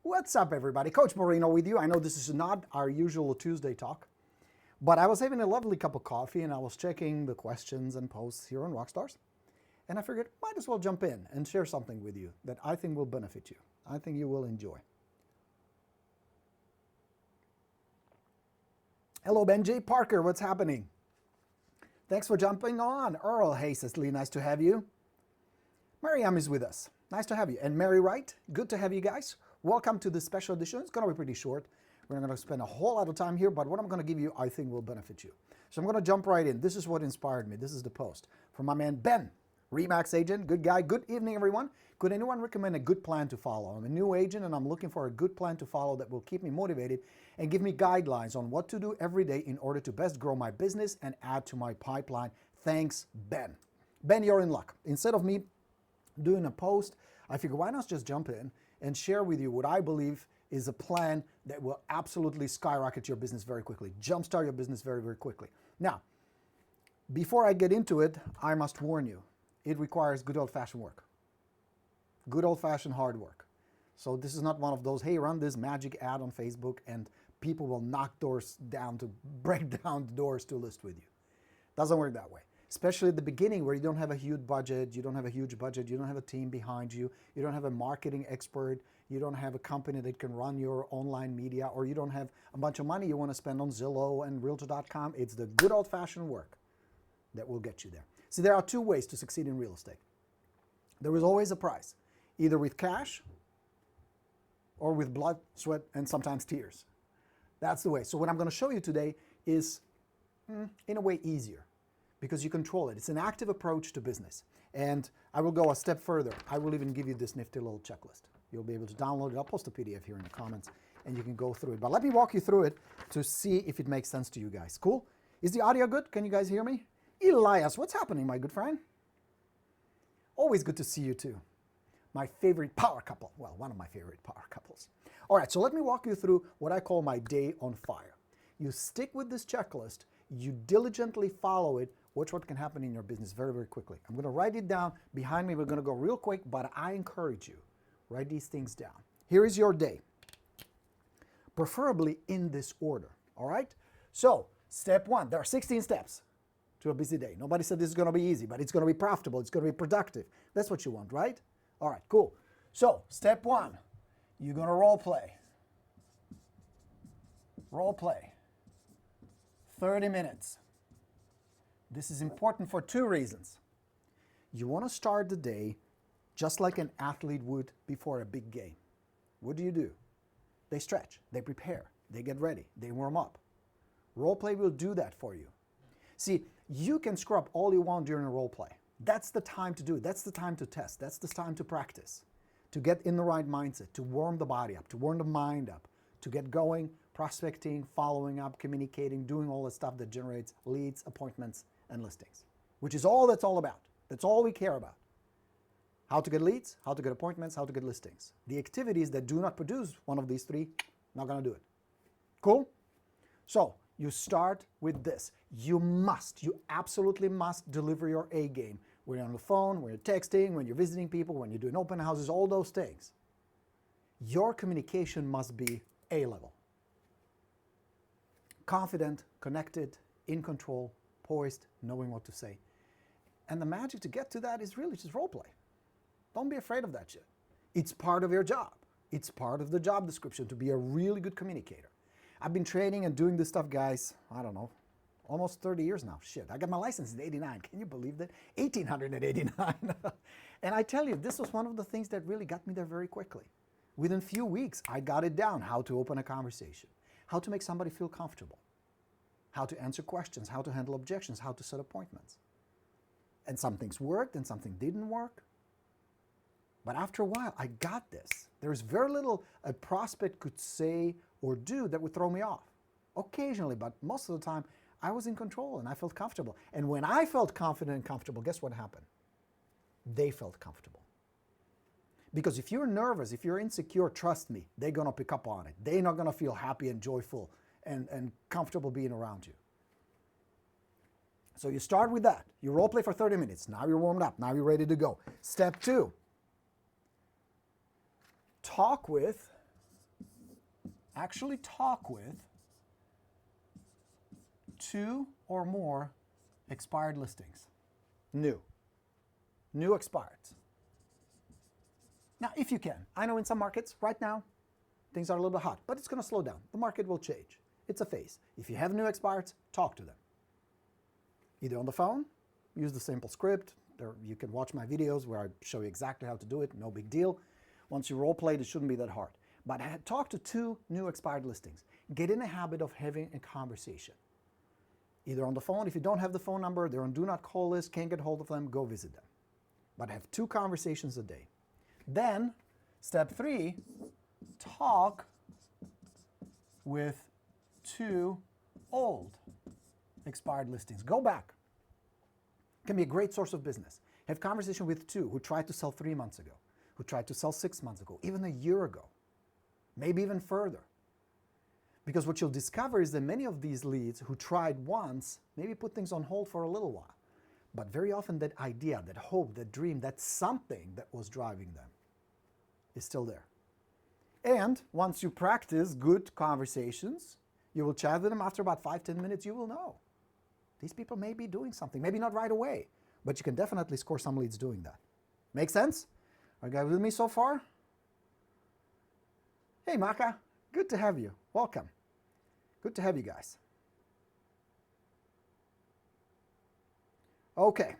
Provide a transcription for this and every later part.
What's up, everybody? Coach Borino with you. I know this is not our usual Tuesday talk, but I was having a lovely cup of coffee and I was checking the questions and posts here on Rockstars, and I figured might as well jump in and share something with you that I think will benefit you. I think you will enjoy. Hello, Benji Parker. What's happening? Thanks for jumping on. Earl, hey, Cecily, nice to have you. Mariam is with us. Nice to have you. And Mary Wright, good to have you guys. Welcome to this special edition. It's going to be pretty short. We're not going to spend a whole lot of time here, but what I'm going to give you, I think, will benefit you. So I'm going to jump right in. This is what inspired me. This is the post from my man Ben, Remax agent. Good guy. Good evening, everyone. Could anyone recommend a good plan to follow? I'm a new agent and I'm looking for a good plan to follow that will keep me motivated and give me guidelines on what to do every day in order to best grow my business and add to my pipeline. Thanks, Ben. Ben, you're in luck. Instead of me doing a post, I figure why not just jump in and share with you what I believe is a plan that will absolutely skyrocket your business very quickly, jumpstart your business very, very quickly. Now, before I get into it, I must warn you, it requires good old-fashioned work. Good old-fashioned hard work. So this is not one of those, hey, run this magic ad on Facebook and people will knock doors down to break down the doors to list with you. Doesn't work that way. Especially at the beginning where you don't have a huge budget, you don't have a team behind you, you don't have a marketing expert, you don't have a company that can run your online media, or you don't have a bunch of money you want to spend on Zillow and Realtor.com. It's the good old-fashioned work that will get you there. See, there are two ways to succeed in real estate. There is always a price, either with cash or with blood, sweat, and sometimes tears. That's the way. So what I'm going to show you today is, in a way, easier, because you control it. It's an active approach to business. And I will go a step further. I will even give you this nifty little checklist. You'll be able to download it. I'll post a PDF here in the comments and you can go through it. But let me walk you through it to see if it makes sense to you guys. Cool? Is the audio good? Can you guys hear me? Elias, what's happening, my good friend? Always good to see you too. My favorite power couple. Well, one of my favorite power couples. All right, so let me walk you through what I call my day on fire. You stick with this checklist, you diligently follow it, watch what can happen in your business very, very quickly. I'm going to write it down behind me. We're going to go real quick, but I encourage you, write these things down. Here is your day, preferably in this order, all right? So, step one, there are 16 steps to a busy day. Nobody said this is going to be easy, but it's going to be profitable, it's going to be productive. That's what you want, right? All right, cool. So, step one, you're going to role play. Role play. 30 minutes. This is important for two reasons. You want to start the day just like an athlete would before a big game. What do? They stretch, they prepare, they get ready, they warm up. Role play will do that for you. See, you can screw up all you want during a role play. That's the time to do it. That's the time to test. That's the time to practice, to get in the right mindset, to warm the body up, to warm the mind up, to get going, prospecting, following up, communicating, doing all the stuff that generates leads, appointments, and listings, which is all that's all about. That's all we care about. How to get leads, how to get appointments, how to get listings. The activities that do not produce one of these three, not going to do it. Cool? So you start with this. You absolutely must deliver your A game. When you're on the phone, when you're texting, when you're visiting people, when you're doing open houses, all those things. Your communication must be A level. Confident, connected, in control, poised, knowing what to say. And the magic to get to that is really just role play. Don't be afraid of that shit. It's part of your job. It's part of the job description to be a really good communicator. I've been training and doing this stuff, guys, I don't know, almost 30 years now. Shit, I got my license in '89. Can you believe that? 1889. And I tell you, this was one of the things that really got me there very quickly. Within a few weeks, I got it down, how to open a conversation, how to make somebody feel comfortable, how to answer questions, how to handle objections, how to set appointments. And some things worked and something didn't work. But after a while, I got this. There's very little a prospect could say or do that would throw me off. Occasionally, but most of the time, I was in control and I felt comfortable. And when I felt confident and comfortable, guess what happened? They felt comfortable. Because if you're nervous, if you're insecure, trust me, they're going to pick up on it. They're not going to feel happy and joyful and comfortable being around you. So you start with that. You role play for 30 minutes. Now you're warmed up. Now you're ready to go. Step two. Talk with actually talk with 2 or more expired listings. New expireds. Now, if you can, I know in some markets right now, things are a little bit hot, but it's going to slow down. The market will change. It's a phase. If you have new expireds, talk to them. Either on the phone, use the simple script. You can watch my videos where I show you exactly how to do it, no big deal. Once you role play, it shouldn't be that hard. But talk to 2 new expired listings. Get in the habit of having a conversation. Either on the phone, if you don't have the phone number, they're on do not call list, can't get hold of them, go visit them. But have 2 conversations a day. Then, step 3, talk with 2 old expired listings. Go back. Can be a great source of business. Have conversation with 2 who tried to sell 3 months ago, who tried to sell 6 months ago, even a year ago, maybe even further. Because what you'll discover is that many of these leads who tried once maybe put things on hold for a little while. But very often that idea, that hope, that dream, that something that was driving them is still there. And once you practice good conversations, you will chat with them after about 5-10 minutes, you will know. These people may be doing something, maybe not right away, but you can definitely score some leads doing that. Make sense? Are you guys with me so far? Hey, Maka, good to have you. Welcome. Good to have you guys. Okay.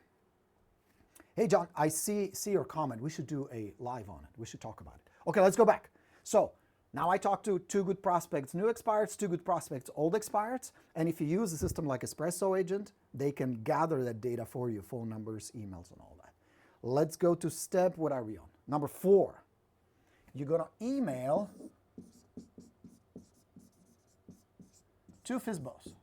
Hey, John, I see your comment. We should do a live on it. We should talk about it. Okay, let's go back. So now I talked to 2 good prospects, new expireds, 2 good prospects, old expireds. And if you use a system like Espresso Agent, they can gather that data for you, phone numbers, emails, and all that. Let's go to step, what are we on? Number 4. You're going to email 2 FSBOs.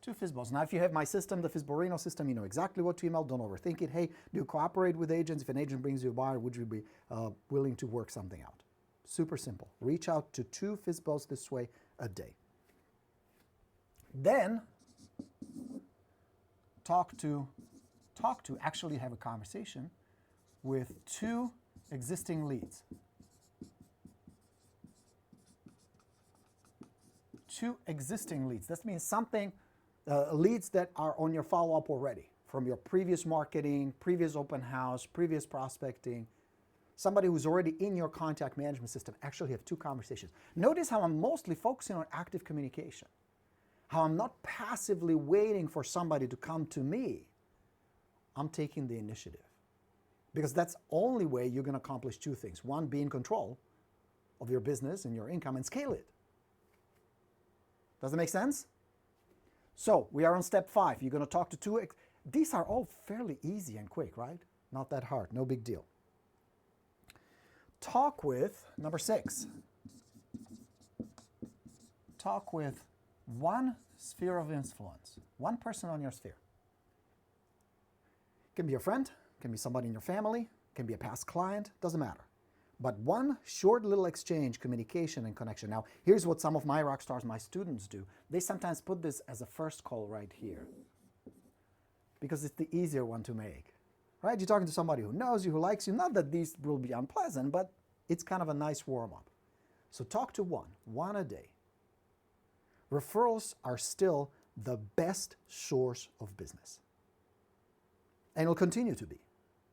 2 FSBOs. Now, if you have my system, the FSBORINO system, you know exactly what to email. Don't overthink it. Hey, do you cooperate with agents? If an agent brings you a buyer, would you be willing to work something out? Super simple. Reach out to 2 FSBOs this way a day. Then, actually have a conversation with 2 existing leads. 2 existing leads. That means something, leads that are on your follow-up already from your previous marketing, previous open house, previous prospecting. Somebody who's already in your contact management system. Actually have 2 conversations. Notice how I'm mostly focusing on active communication. How I'm not passively waiting for somebody to come to me. I'm taking the initiative. Because that's the only way you're going to accomplish 2 things. 1, be in control of your business and your income and scale it. Does that make sense? So we are on step 5. You're going to talk to 2. These are all fairly easy and quick, right? Not that hard. No big deal. Talk with, number 6. Talk with 1 sphere of influence. 1 person on your sphere. Can be a friend, can be somebody in your family, can be a past client, doesn't matter. But 1 short little exchange, communication and connection. Now, here's what some of my rock stars, my students do. They sometimes put this as a first call right here because it's the easier one to make, right? You're talking to somebody who knows you, who likes you. Not that these will be unpleasant, but it's kind of a nice warm-up. So talk to 1 a day. Referrals are still the best source of business. And will continue to be.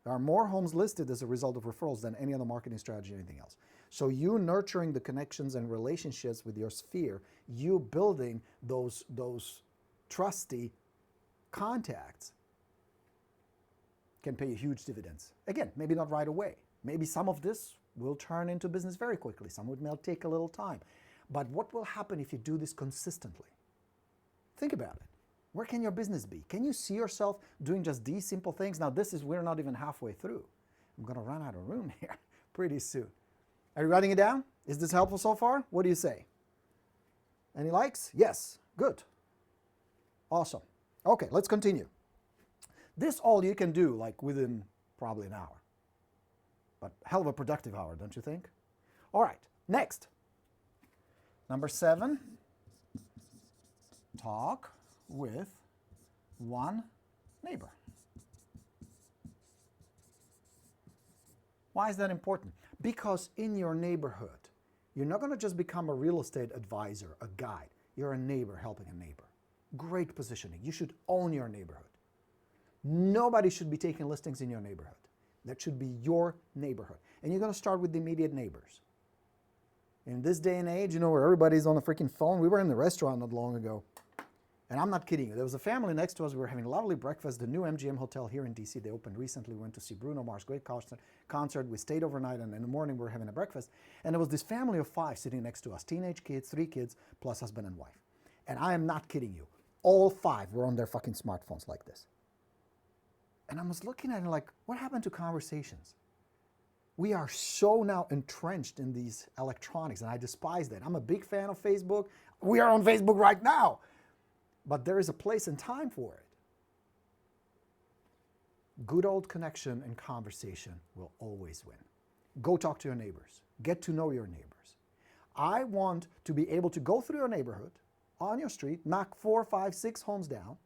There are more homes listed as a result of referrals than any other marketing strategy or anything else. So you nurturing the connections and relationships with your sphere, you building those trusty contacts can pay you huge dividends. Again, maybe not right away. Maybe some of this will turn into business very quickly. Some of it may take a little time. But what will happen if you do this consistently? Think about it. Where can your business be? Can you see yourself doing just these simple things? Now we're not even halfway through. I'm going to run out of room here pretty soon. Are you writing it down? Is this helpful so far? What do you say? Any likes? Yes. Good. Awesome. Okay, let's continue. This all you can do like within probably an hour. But hell of a productive hour, don't you think? All right, next. Number 7, talk with 1 neighbor. Why is that important? Because in your neighborhood, You're not going to just become a real estate advisor, a guide. You're a neighbor helping a neighbor. Great positioning. You should own your neighborhood. Nobody should be taking listings in your neighborhood. That should be your neighborhood. And you're going to start with the immediate neighbors. In this day and age, you know, where everybody's on the freaking phone, we were in the restaurant not long ago. And I'm not kidding you. There was a family next to us. We were having a lovely breakfast. The new MGM Hotel here in DC, they opened recently. We went to see Bruno Mars, great concert. We stayed overnight, and in the morning we were having a breakfast. And there was this family of 5 sitting next to us, teenage kids, 3 kids, plus husband and wife. And I am not kidding you. All 5 were on their fucking smartphones like this. And I was looking at it like, what happened to conversations? We are so now entrenched in these electronics, and I despise that. I'm a big fan of Facebook. We are on Facebook right now. But there is a place and time for it. Good old connection and conversation will always win. Go talk to your neighbors. Get to know your neighbors. I want to be able to go through your neighborhood, on your street, knock 4, 5, 6 homes down,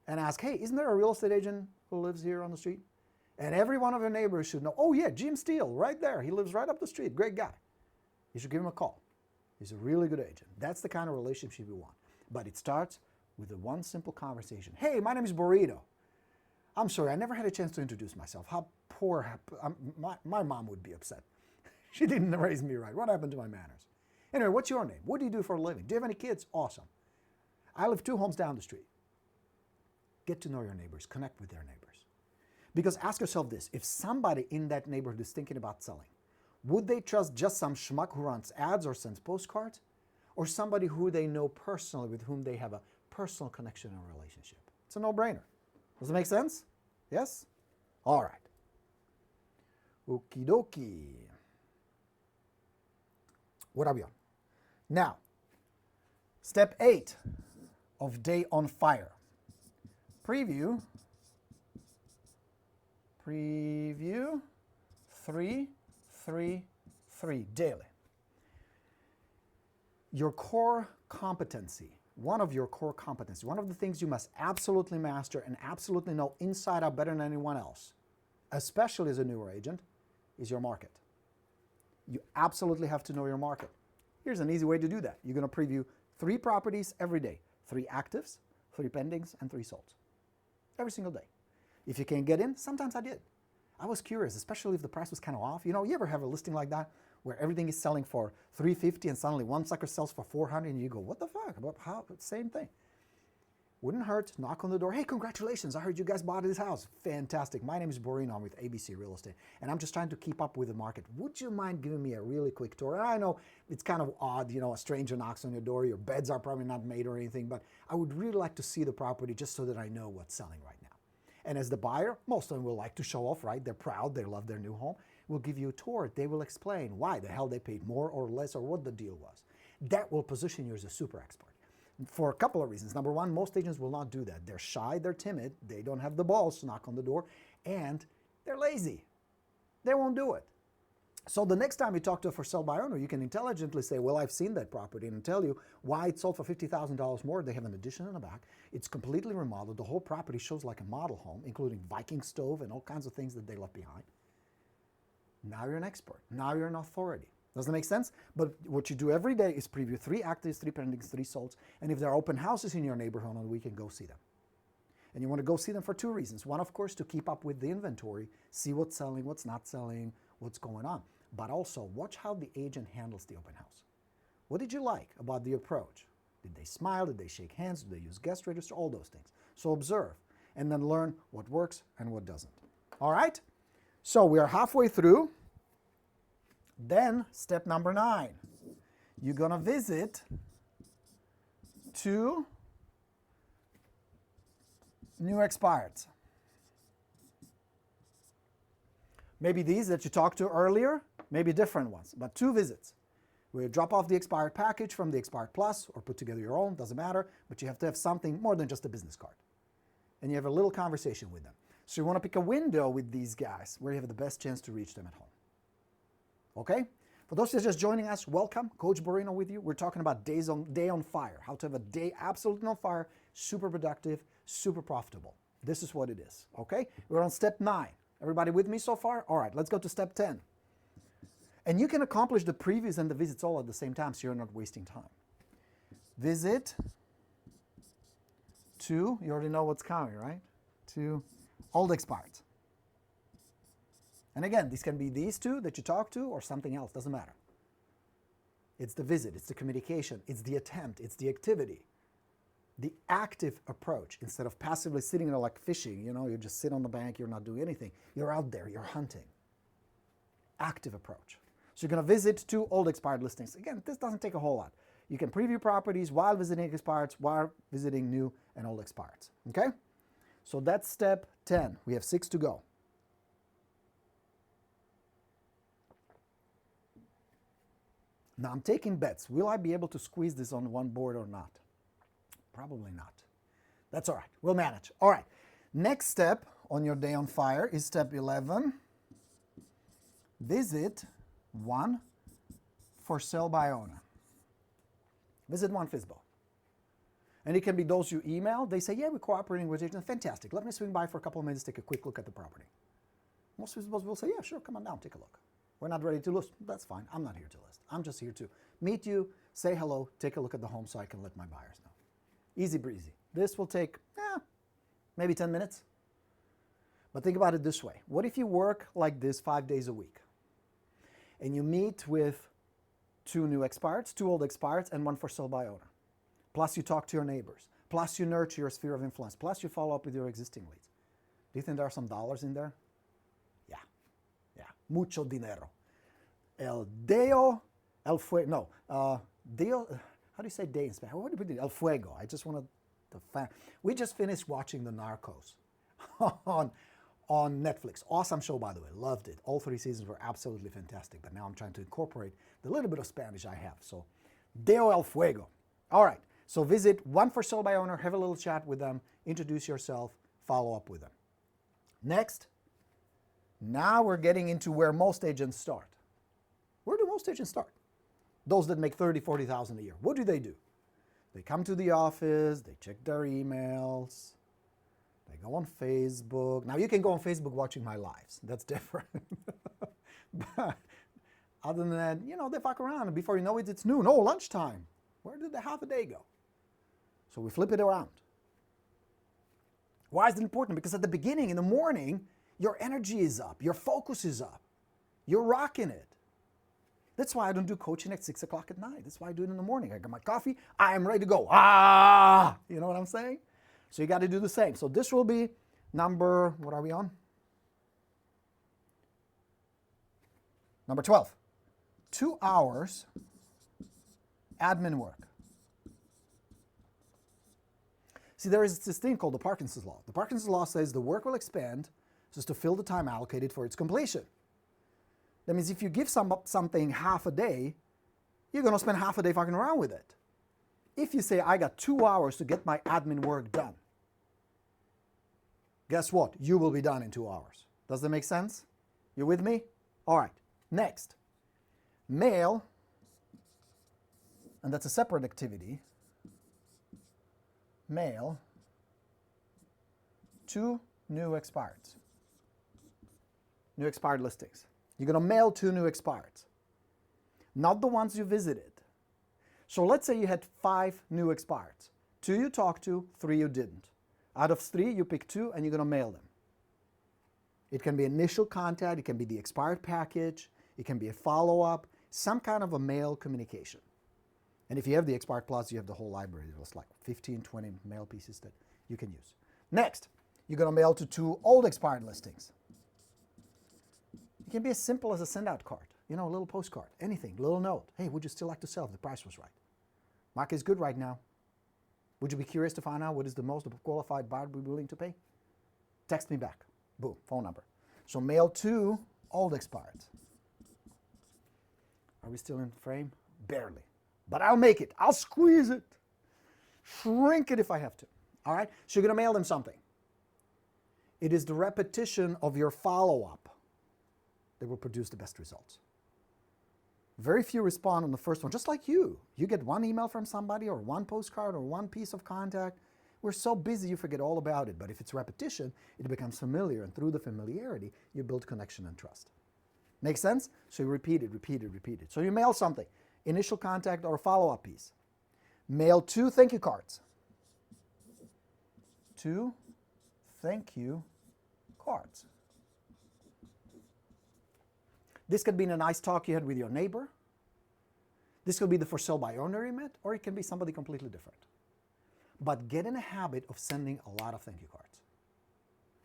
and ask, hey, isn't there a real estate agent who lives here on the street? And every one of your neighbors should know, oh yeah, Jim Steele, right there. He lives right up the street. Great guy. You should give him a call. He's a really good agent. That's the kind of relationship we want. But it starts with a one simple conversation. Hey, my name is Borino. I'm sorry, I never had a chance to introduce myself. How poor, my mom would be upset. She didn't raise me right. What happened to my manners? Anyway, what's your name? What do you do for a living? Do you have any kids? Awesome. I live 2 homes down the street. Get to know your neighbors. Connect with their neighbors. Because ask yourself this, if somebody in that neighborhood is thinking about selling, would they trust just some schmuck who runs ads or sends postcards? Or somebody who they know personally, with whom they have a personal connection and relationship? It's a no-brainer. Does it make sense? Yes? All right. Okie dokie. What are we on? Now, step 8 of Day on Fire. Preview 3, 3, 3 daily. Your core competency, one of your core competencies, one of the things you must absolutely master and absolutely know inside out better than anyone else, especially as a newer agent, is your market. You absolutely have to know your market. Here's an easy way to do that. You're going to preview 3 properties every day, 3 actives, 3 pendings, and 3 solds. Every single day. If you can't get in, sometimes I did. I was curious, especially if the price was kind of off. You know, you ever have a listing like that where everything is selling for $350 and suddenly one sucker sells for $400 and you go, what the fuck? How? Same thing. Wouldn't hurt, knock on the door. Hey, congratulations, I heard you guys bought this house. Fantastic. My name is Borino. I'm with ABC Real Estate, and I'm just trying to keep up with the market. Would you mind giving me a really quick tour? And I know it's kind of odd, you know, a stranger knocks on your door. Your beds are probably not made or anything, but I would really like to see the property just so that I know what's selling right now. And as the buyer, most of them will like to show off, right? They're proud, they love their new home. We'll give you a tour. They will explain why the hell they paid more or less or what the deal was. That will position you as a super expert. For a couple of reasons. Number one, most agents will not do that. They're shy, they're timid, they don't have the balls to knock on the door, and they're lazy. They won't do it. So the next time you talk to a for sale by owner, you can intelligently say, well, I've seen that property, and tell you why it sold for $50,000 more. They have an addition in the back. It's completely remodeled. The whole property shows like a model home, including Viking stove and all kinds of things that they left behind. Now you're an expert. Now you're an authority. Does that make sense? But what you do every day is preview 3 actives, 3 pendings, 3 solds. And if there are open houses in your neighborhood on the weekend, go see them. And you want to go see them for 2 reasons. One, of course, to keep up with the inventory, see what's selling, what's not selling, what's going on. But also, watch how the agent handles the open house. What did you like about the approach? Did they smile? Did they shake hands? Did they use guest register? All those things. So observe and then learn what works and what doesn't. All right? So we are halfway through. Then, step number 9. You're going to visit 2 new expireds. Maybe these that you talked to earlier, maybe different ones, but 2 visits. We drop off the expired package from the expired plus or put together your own, doesn't matter, but you have to have something more than just a business card. And you have a little conversation with them. So you want to pick a window with these guys where you have the best chance to reach them at home. Okay? For those who are just joining us, welcome. Coach Borino with you. We're talking about day on fire, how to have a day absolutely on fire, super productive, super profitable. This is what it is. Okay? We're on step 9. Everybody with me so far? All right, let's go to step 10. And you can accomplish the previews and the visits all at the same time, so you're not wasting time. Visit to, you already know what's coming, right? To old expireds. And again, these can be these two that you talk to or something else, doesn't matter. It's the visit, it's the communication, it's the attempt, it's the activity. The active approach, instead of passively sitting there like fishing, you just sit on the bank, you're not doing anything. You're out there, you're hunting. Active approach. So you're going to visit 2 old expired listings. Again, this doesn't take a whole lot. You can preview properties while visiting expireds, while visiting new and old expireds. Okay? So that's step 10. We have 6 to go. Now I'm taking bets. Will I be able to squeeze this on one board or not? Probably not. That's all right. We'll manage. All right. Next step on your day on fire is step 11. Visit 1 for sale by owner. Visit 1 FSBO. And it can be those you email. They say, yeah, we're cooperating with agents. Fantastic. Let me swing by for a couple of minutes, take a quick look at the property. Most FSBOs will say, yeah, sure, come on down, take a look. We're not ready to list. That's fine. I'm not here to list. I'm just here to meet you, say hello, take a look at the home so I can let my buyers know. Easy breezy. This will take maybe 10 minutes. But think about it this way. What if you work like this 5 days a week? And you meet with 2 new expireds, 2 old expireds, and 1 for sale by owner. Plus you talk to your neighbors. Plus you nurture your sphere of influence. Plus you follow up with your existing leads. Do you think there are some dollars in there? Yeah. Mucho dinero. El Deo, el Fuego, Deo, how do you say day in Spanish? What do you put? El Fuego. I just wanted to we just finished watching The Narcos on Netflix. Awesome show, by the way. Loved it. All 3 seasons were absolutely fantastic. But now I'm trying to incorporate the little bit of Spanish I have. So, Deo el Fuego. All right. So visit 1 for sale by owner. Have a little chat with them. Introduce yourself. Follow up with them. Next. Now we're getting into where most agents start. Where do most agents start? Those that make $30,000, $40,000 a year. What do? They come to the office. They check their emails. They go on Facebook. Now, you can go on Facebook watching my lives. That's different. But other than that, they fuck around. And before you know it, it's noon. Oh, lunchtime. Where did the half a day go? So we flip it around. Why is it important? Because at the beginning, in the morning, your energy is up. Your focus is up. You're rocking it. That's why I don't do coaching at 6 o'clock at night. That's why I do it in the morning. I got my coffee. I am ready to go. You know what I'm saying? So you got to do the same. So this will be number, what are we on? Number 12. 2 hours admin work. See, there is this thing called the Parkinsons Law. The Parkinsons Law says the work will expand so as to fill the time allocated for its completion. That means if you give something half a day, you're going to spend half a day fucking around with it. If you say, I got 2 hours to get my admin work done, guess what? You will be done in 2 hours. Does that make sense? You with me? All right. Next. Mail, and that's a separate activity. Mail 2 new expireds. New expired listings. You're going to mail 2 new expireds. Not the ones you visited. So let's say you had 5 new expireds. 2 you talked to, 3 you didn't. Out of 3, you pick 2 and you're going to mail them. It can be initial contact, it can be the expired package, it can be a follow-up, some kind of a mail communication. And if you have the expired plus, you have the whole library. There's like 15, 20 mail pieces that you can use. Next, you're going to mail to 2 old expired listings. It can be as simple as a send-out card, a little postcard, anything, little note. Hey, would you still like to sell if the price was right? Market is good right now. Would you be curious to find out what is the most qualified buyer be willing to pay? Text me back. Boom, phone number. So mail 2 old expireds. Are we still in frame? Barely. But I'll make it. I'll squeeze it. Shrink it if I have to. All right? So you're going to mail them something. It is the repetition of your follow-up that will produce the best results. Very few respond on the first one, just like you. You get 1 email from somebody or 1 postcard or 1 piece of contact. We're so busy you forget all about it. But if it's repetition, it becomes familiar. And through the familiarity, you build connection and trust. Make sense? So you repeat it, repeat it, repeat it. So you mail something, initial contact or a follow-up piece. Mail 2 thank you cards. 2 thank you cards. This could be a nice talk you had with your neighbor. This could be the for sale by owner you met, or it can be somebody completely different. But get in a habit of sending a lot of thank you cards.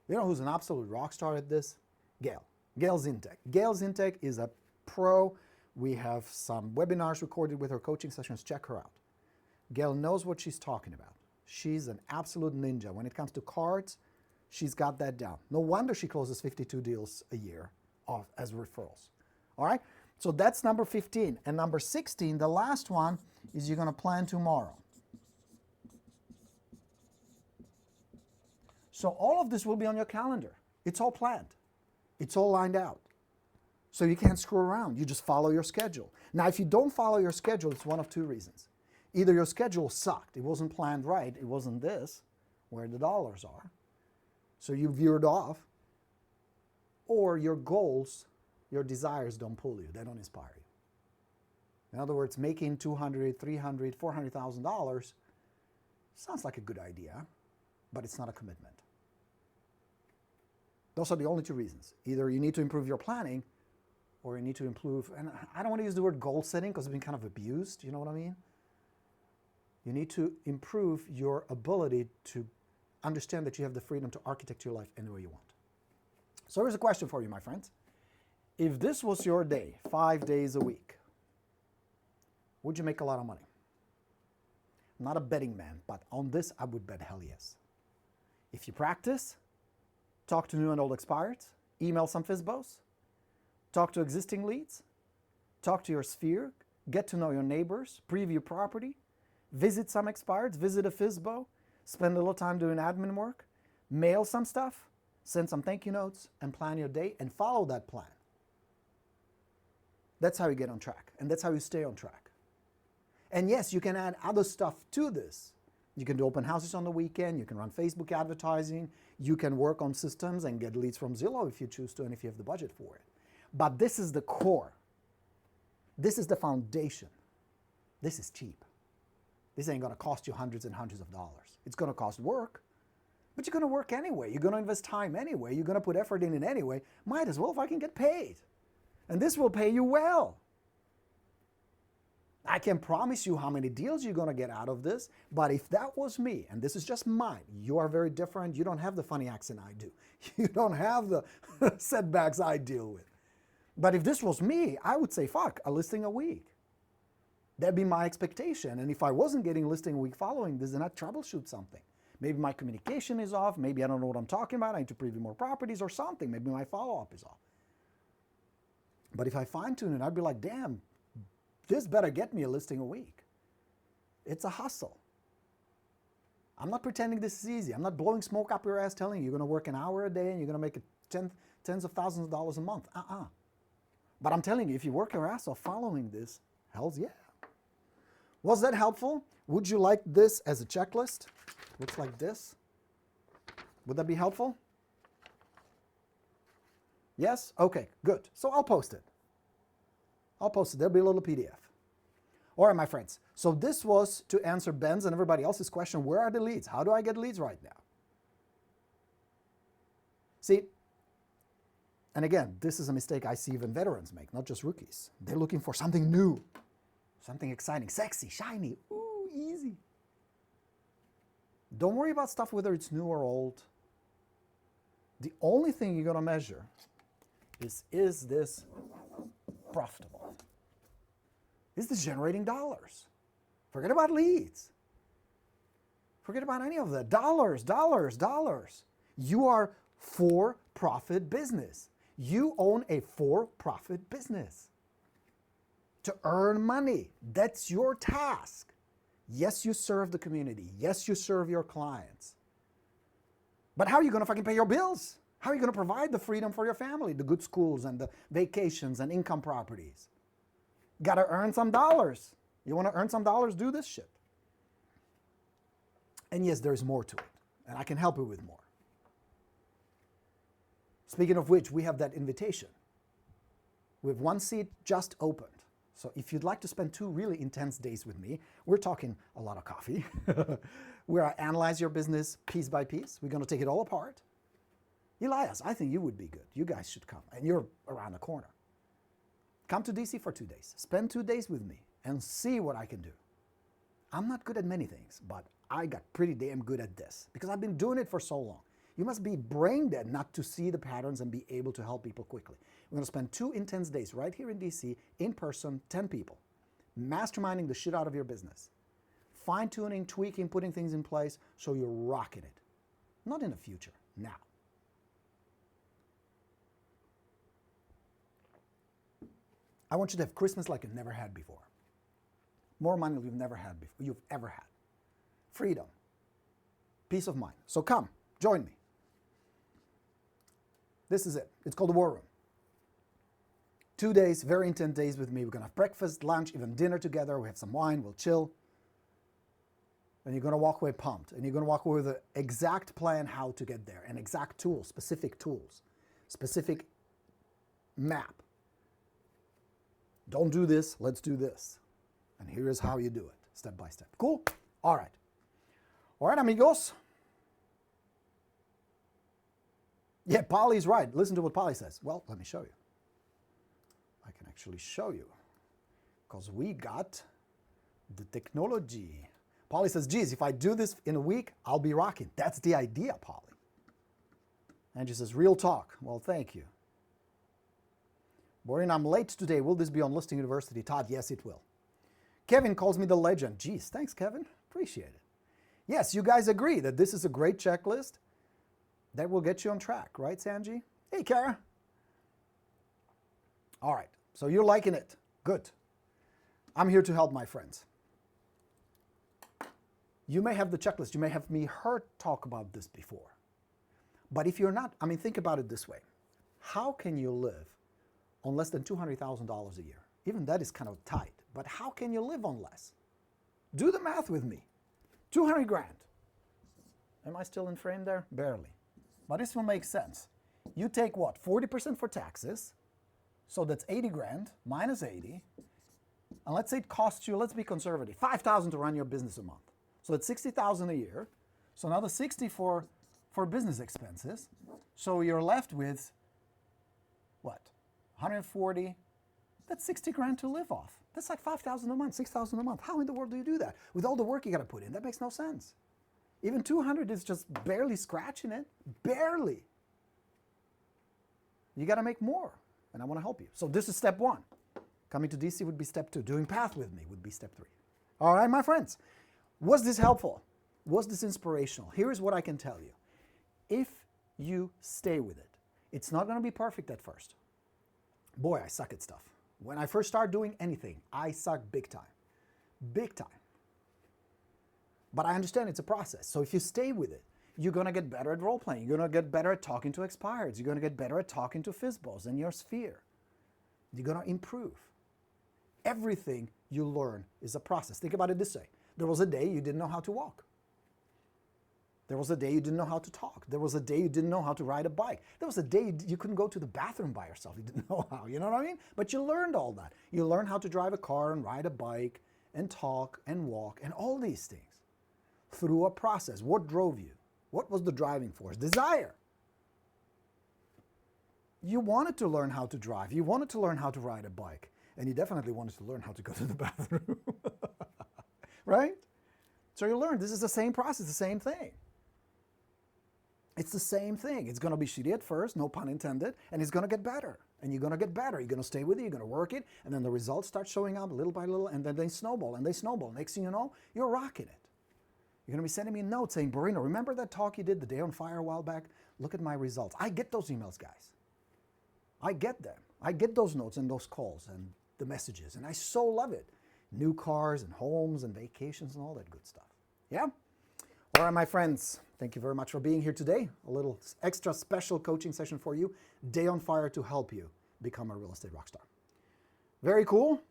You know who's an absolute rock star at this? Gail. Gail Zintek. Gail Zintek is a pro. We have some webinars recorded with her coaching sessions. Check her out. Gail knows what she's talking about. She's an absolute ninja. When it comes to cards, she's got that down. No wonder she closes 52 deals a year as referrals. All right? So that's number 15. And number 16, the last one, is you're going to plan tomorrow. So all of this will be on your calendar. It's all planned. It's all lined out. So you can't screw around. You just follow your schedule. Now, if you don't follow your schedule, it's one of two reasons. Either your schedule sucked. It wasn't planned right. It wasn't this, where the dollars are. So you veered off. Or your goals, your desires don't pull you. They don't inspire you. In other words, making $200,000, $300,000, $400,000 sounds like a good idea, but it's not a commitment. Those are the only two reasons. Either you need to improve your planning, or you need to improve, and I don't want to use the word goal setting because it's been kind of abused, you know what I mean? You need to improve your ability to understand that you have the freedom to architect your life any way you want. So here's a question for you, my friends. If this was your day, 5 days a week, would you make a lot of money? I'm not a betting man, but on this I would bet hell yes. If you practice, talk to new and old expireds, email some FSBOs, talk to existing leads, talk to your sphere, get to know your neighbors, preview property, visit some expireds, visit a FSBO, spend a little time doing admin work, mail some stuff, send some thank you notes, and plan your day and follow that plan. That's how you get on track, and that's how you stay on track. And yes, you can add other stuff to this. You can do open houses on the weekend, you can run Facebook advertising, you can work on systems and get leads from Zillow if you choose to and if you have the budget for it. But this is the core. This is the foundation. This is cheap. This ain't gonna cost you hundreds and hundreds of dollars. It's gonna cost work, but you're gonna work anyway. You're gonna invest time anyway. You're gonna put effort in it anyway. Might as well if I can get paid. And this will pay you well. I can't promise you how many deals you're gonna get out of this, but if that was me, and this is just mine, you are very different. You don't have the funny accent I do. You don't have the setbacks I deal with. But if this was me, I would say, fuck, a listing a week. That'd be my expectation. And if I wasn't getting a listing a week following this, then I'd troubleshoot something. Maybe my communication is off. Maybe I don't know what I'm talking about. I need to preview more properties or something. Maybe my follow-up is off. But if I fine-tune it, I'd be like, damn, this better get me a listing a week. It's a hustle. I'm not pretending this is easy. I'm not blowing smoke up your ass telling you you're going to work an hour a day and you're going to make tens of thousands of dollars a month. But I'm telling you, if you work your ass off following this, hell's yeah. Was that helpful? Would you like this as a checklist? Looks like this. Would that be helpful? Yes? Okay, good. So I'll post it. I'll post it. There'll be a little PDF. All right, my friends. So this was to answer Ben's and everybody else's question, where are the leads? How do I get leads right now? See, and again, this is a mistake I see even veterans make, not just rookies. They're looking for something new, something exciting, sexy, shiny, ooh, easy. Don't worry about stuff whether it's new or old. The only thing you're going to measure is this profitable? Is this generating dollars? Forget about leads. Forget about any of that. Dollars, dollars, dollars. You are for-profit business. You own a for-profit business. To earn money, that's your task. Yes, you serve the community. Yes, you serve your clients. But how are you going to fucking pay your bills? How are you going to provide the freedom for your family, the good schools and the vacations and income properties? Got to earn some dollars. You want to earn some dollars? Do this shit. And yes, there's more to it. And I can help you with more. Speaking of which, we have that invitation. We have one seat just opened. So if you'd like to spend 2 really intense days with me, we're talking a lot of coffee, where I analyze your business piece by piece. We're going to take it all apart. Elias, I think you would be good. You guys should come. And you're around the corner. Come to DC for 2 days. Spend 2 days with me and see what I can do. I'm not good at many things, but I got pretty damn good at this because I've been doing it for so long. You must be brain dead not to see the patterns and be able to help people quickly. We're going to spend 2 intense days right here in DC, in person, 10 people, masterminding the shit out of your business, fine-tuning, tweaking, putting things in place so you're rocking it. Not in the future, now. I want you to have Christmas like you've never had before. More money than you've never had before, you've ever had. Freedom. Peace of mind. So come, join me. This is it. It's called the War Room. 2 days, very intense days with me. We're going to have breakfast, lunch, even dinner together. We have some wine, we'll chill. And you're going to walk away pumped. And you're going to walk away with an exact plan how to get there. An exact tools, specific map. Don't do this, let's do this. And here is how you do it, step by step. Cool? All right. All right, amigos. Yeah, Polly's right. Listen to what Polly says. Well, let me show you. I can actually show you because we got the technology. Polly says, geez, if I do this in a week, I'll be rocking. That's the idea, Polly. Angie says, real talk. Well, thank you. Borino, I'm late today. Will this be on Listing University? Todd, yes, it will. Kevin calls me the legend. Geez, thanks, Kevin. Appreciate it. Yes, you guys agree that this is a great checklist that will get you on track, right, Sanji? Hey, Kara. All right, so you're liking it. Good. I'm here to help, my friends. You may have the checklist. You may have heard talk about this before. But if you're not, I mean, think about it this way. How can you live on less than $200,000 a year? Even that is kind of tight. But how can you live on less? Do the math with me. 200 grand. Am I still in frame there? Barely. But this will make sense. You take what? 40% for taxes. So that's 80 grand minus 80. And let's say it costs you, let's be conservative, 5,000 to run your business a month. So it's 60,000 a year. So another 60 for business expenses. So you're left with what? 140. That's 60 grand to live off. That's like 5,000 a month, 6,000 a month. How in the world do you do that? With all the work you got to put in, that makes no sense. Even 200 is just barely scratching it. Barely. You got to make more, and I want to help you. So this is step 1. Coming to DC would be step 2. Doing Path with me would be step 3. All right, my friends. Was this helpful? Was this inspirational? Here is what I can tell you. If you stay with it, it's not going to be perfect at first. Boy, I suck at stuff. When I first started doing anything, I suck big time. Big time. But I understand it's a process. So if you stay with it, you're going to get better at role-playing. You're going to get better at talking to expireds. You're going to get better at talking to FSBOs in your sphere. You're going to improve. Everything you learn is a process. Think about it this way. There was a day you didn't know how to walk. There was a day you didn't know how to talk. There was a day you didn't know how to ride a bike. There was a day you couldn't go to the bathroom by yourself. You didn't know how, you know what I mean? But you learned all that. You learned how to drive a car and ride a bike and talk and walk and all these things through a process. What drove you? What was the driving force? Desire. You wanted to learn how to drive. You wanted to learn how to ride a bike. And you definitely wanted to learn how to go to the bathroom. Right? So you learned this is the same process, the same thing. It's the same thing. It's going to be shitty at first, no pun intended, and it's going to get better. And you're going to get better. You're going to stay with it. You're going to work it. And then the results start showing up little by little, and then they snowball, and they snowball. Next thing you know, you're rocking it. You're going to be sending me a note saying, Borino, remember that talk you did the day on fire a while back? Look at my results. I get those emails, guys. I get them. I get those notes and those calls and the messages, and I so love it. New cars and homes and vacations and all that good stuff. Yeah? All right, my friends, thank you very much for being here today. A little extra special coaching session for you. Day on fire to help you become a real estate rock star. Very cool.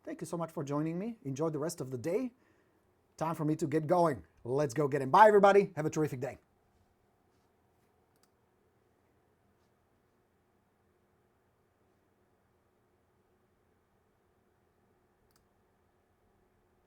Thank you so much for joining me. Enjoy the rest of the day. Time for me to get going. Let's go get him. Bye, everybody. Have a terrific day.